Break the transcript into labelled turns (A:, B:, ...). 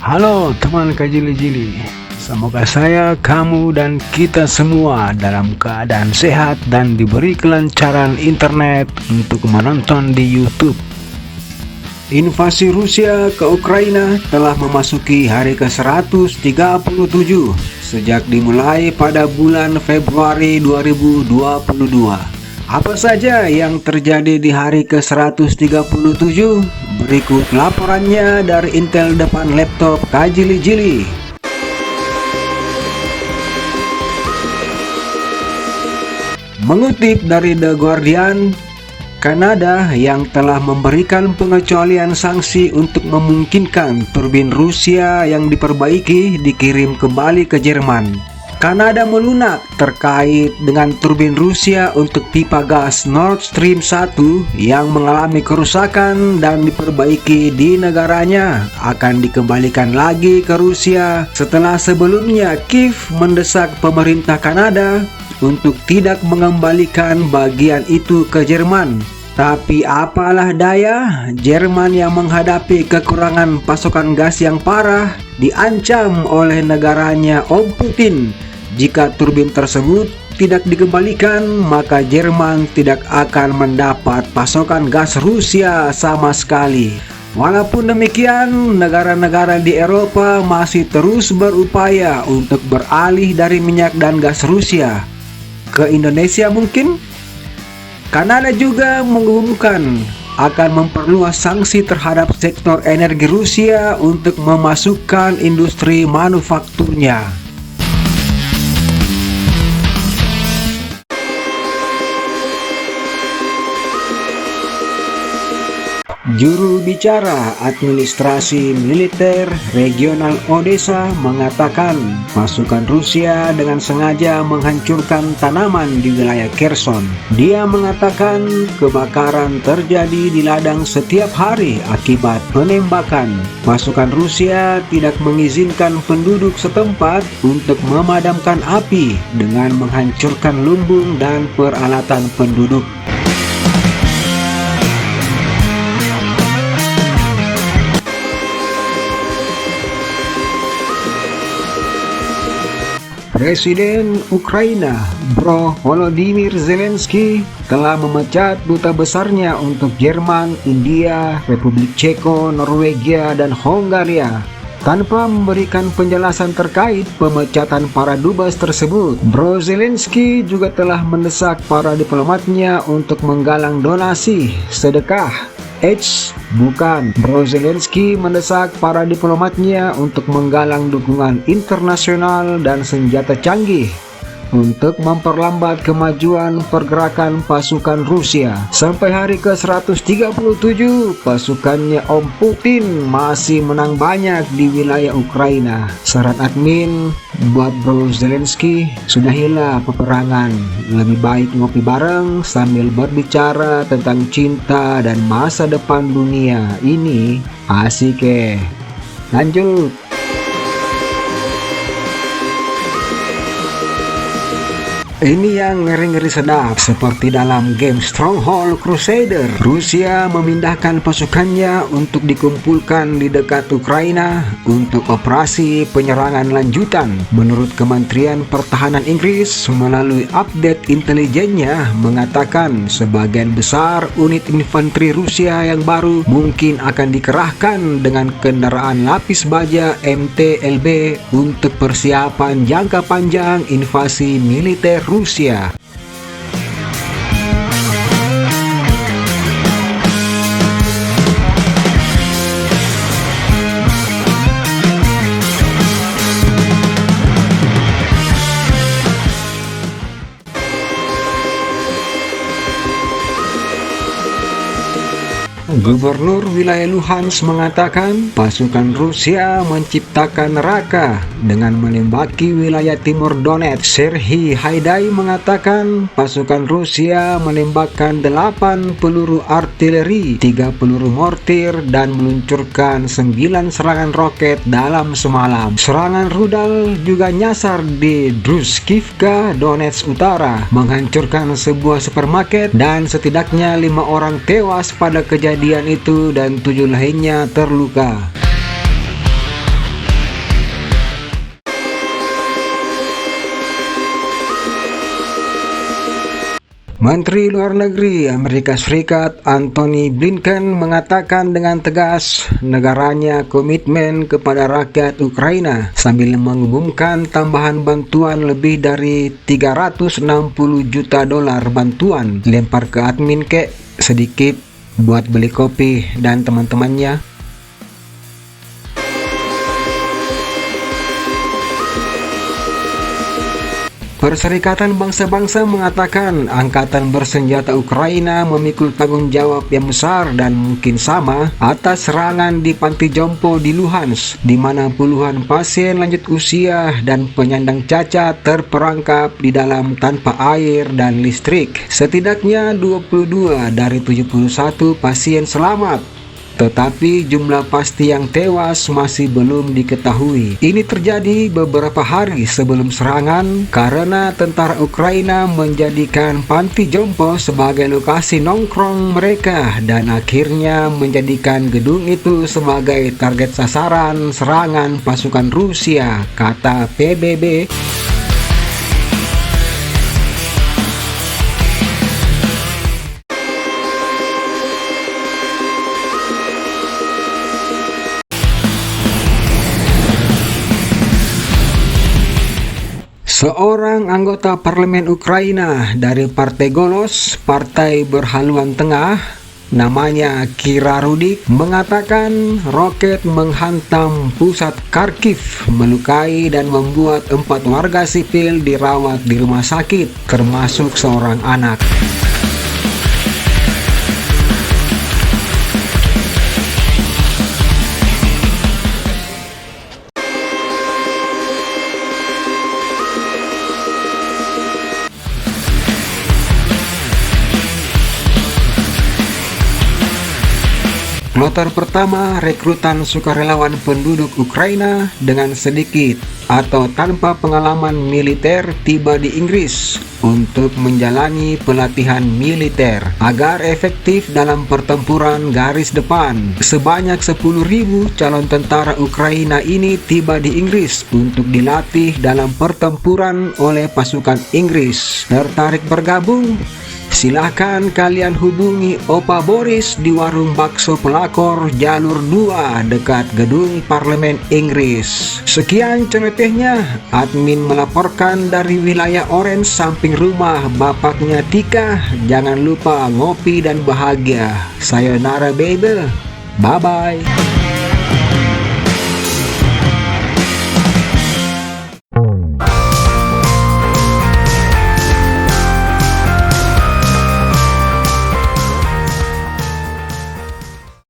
A: Halo teman Kajili-Jili, semoga saya, kamu, dan kita semua dalam keadaan sehat dan diberi kelancaran internet untuk menonton di YouTube. Invasi Rusia ke Ukraina telah memasuki hari ke-137 sejak dimulai pada bulan Februari 2022. Apa saja yang terjadi di hari ke-137? Berikut laporannya dari Intel depan laptop Kajili-Jili. Mengutip dari The Guardian, Kanada yang telah memberikan pengecualian sanksi untuk memungkinkan turbin Rusia yang diperbaiki dikirim kembali ke Jerman. Kanada melunak terkait dengan turbin Rusia untuk pipa gas Nord Stream 1 yang mengalami kerusakan dan diperbaiki di negaranya akan dikembalikan lagi ke Rusia setelah sebelumnya Kiev mendesak pemerintah Kanada untuk tidak mengembalikan bagian itu ke Jerman. Tapi apalah daya, Jerman yang menghadapi kekurangan pasokan gas yang parah diancam oleh negaranya Om Putin. Jika turbin tersebut tidak dikembalikan, maka Jerman tidak akan mendapat pasokan gas Rusia sama sekali. Walaupun demikian, negara-negara di Eropa masih terus berupaya untuk beralih dari minyak dan gas Rusia ke Indonesia mungkin. Kanada juga mengumumkan akan memperluas sanksi terhadap sektor energi Rusia untuk memasukkan industri manufakturnya. Juru bicara Administrasi Militer Regional Odessa mengatakan pasukan Rusia dengan sengaja menghancurkan tanaman di wilayah Kherson. Dia mengatakan kebakaran terjadi di ladang setiap hari akibat penembakan. Pasukan Rusia tidak mengizinkan penduduk setempat untuk memadamkan api dengan menghancurkan lumbung dan peralatan penduduk. Presiden Ukraina Volodymyr Zelensky telah memecat duta besarnya untuk Jerman, India, Republik Ceko, Norwegia, dan Hongaria. Tanpa memberikan penjelasan terkait pemecatan para dubes tersebut, Bro Zelensky juga telah mendesak para diplomatnya untuk menggalang donasi sedekah. Bukan. Bro Zelensky mendesak para diplomatnya untuk menggalang dukungan internasional dan senjata canggih untuk memperlambat kemajuan pergerakan pasukan Rusia. Sampai hari ke-137, pasukannya Om Putin masih menang banyak di wilayah Ukraina. Saran admin buat Bro Zelensky, sudahilah peperangan. Lebih baik ngopi bareng sambil berbicara tentang cinta dan masa depan dunia. Ini asik Lanjut. Ini yang ngeri-ngeri sedap, seperti dalam game Stronghold Crusader. Rusia memindahkan pasukannya untuk dikumpulkan di dekat Ukraina untuk operasi penyerangan lanjutan. Menurut Kementerian Pertahanan Inggris, melalui update intelijennya mengatakan sebagian besar unit infanteri Rusia yang baru mungkin akan dikerahkan dengan kendaraan lapis baja MTLB untuk persiapan jangka panjang invasi militer Rusia. Gubernur wilayah Luhansk mengatakan pasukan Rusia menciptakan neraka dengan menembaki wilayah timur Donetsk. Serhiy Haidai mengatakan pasukan Rusia menembakkan 8 peluru artileri, 3 peluru mortir, dan meluncurkan 9 serangan roket dalam semalam. Serangan rudal juga nyasar di Druskivka, Donetsk Utara, menghancurkan sebuah supermarket dan setidaknya 5 orang tewas pada kejadian itu dan 7 lainnya terluka. Menteri Luar Negeri Amerika Serikat Antony Blinken mengatakan dengan tegas negaranya komitmen kepada rakyat Ukraina sambil mengumumkan tambahan bantuan lebih dari 360 juta dolar bantuan. Lempar ke admin kek sedikit buat beli kopi dan teman-temannya. Perserikatan Bangsa-Bangsa mengatakan Angkatan Bersenjata Ukraina memikul tanggung jawab yang besar dan mungkin sama atas serangan di panti jompo di Luhansk, di mana puluhan pasien lanjut usia dan penyandang cacat terperangkap di dalam tanpa air dan listrik. Setidaknya 22 dari 71 pasien selamat. Tetapi jumlah pasti yang tewas masih belum diketahui. Ini terjadi beberapa hari sebelum serangan karena tentara Ukraina menjadikan panti jompo sebagai lokasi nongkrong mereka dan akhirnya menjadikan gedung itu sebagai target sasaran serangan pasukan Rusia, kata PBB. Seorang anggota parlemen Ukraina dari Partai Golos, partai berhaluan tengah, namanya Kira Rudik, mengatakan roket menghantam pusat Kharkiv, melukai dan membuat 4 warga sipil dirawat di rumah sakit, termasuk seorang anak. Kloter pertama rekrutan sukarelawan penduduk Ukraina dengan sedikit atau tanpa pengalaman militer tiba di Inggris untuk menjalani pelatihan militer agar efektif dalam pertempuran garis depan. Sebanyak 10.000 calon tentara Ukraina ini tiba di Inggris untuk dilatih dalam pertempuran oleh pasukan Inggris. Tertarik bergabung? Silahkan kalian hubungi Opa Boris di warung bakso pelakor jalur 2 dekat gedung parlemen Inggris. Sekian celotehnya, admin melaporkan dari wilayah Orange samping rumah bapaknya Tika. Jangan lupa ngopi dan bahagia. Sayonara baby, bye bye.